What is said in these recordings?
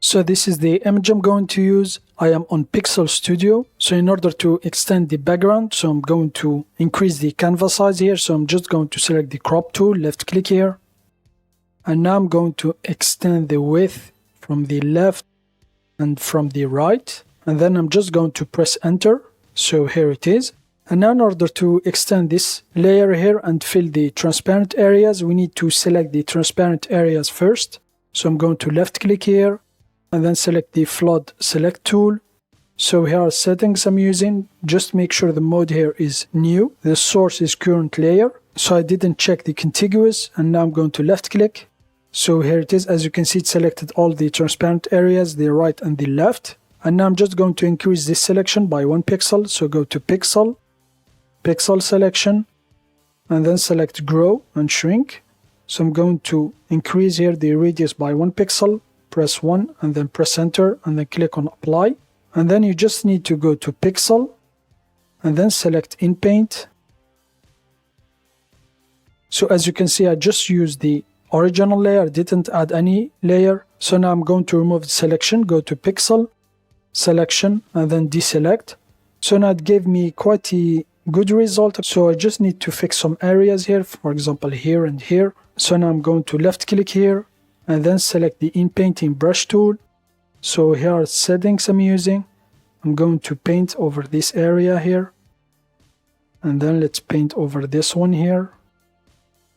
So this is the image I'm going to use. I am on Pixel Studio. So in order to extend the background, so I'm going to increase the canvas size here. So I'm just going to select the crop tool, left click here. And now I'm going to extend the width from the left and from the right. And then I'm just going to press enter. So here it is. And now in order to extend this layer here and fill the transparent areas, we need to select the transparent areas first. So I'm going to left click here and then select the flood select tool. So here are settings I'm using. Just make sure the mode here is new. The source is current layer. So I didn't check the contiguous, and now I'm going to left click. So here it is. As you can see, it selected all the transparent areas, the right and the left. And now I'm just going to increase this selection by 1 pixel. So go to pixel, pixel selection, and then select grow and shrink. So I'm going to increase here the radius by 1 pixel. Press 1 and then press enter and then click on apply. And then you just need to go to pixel and then select Inpaint. So as you can see, I just used the original layer, didn't add any layer. So now I'm going to remove the selection, go to pixel, selection, and then deselect. So now it gave me quite a good result. So I just need to fix some areas here, for example here and here. So now I'm going to left click here and then select the Inpainting brush tool. So here are settings I'm using. I'm going to paint over this area here. And then let's paint over this one here.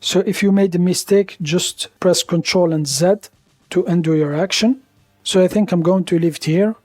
So if you made a mistake, just press Ctrl and Z to undo your action. So I think I'm going to leave it here.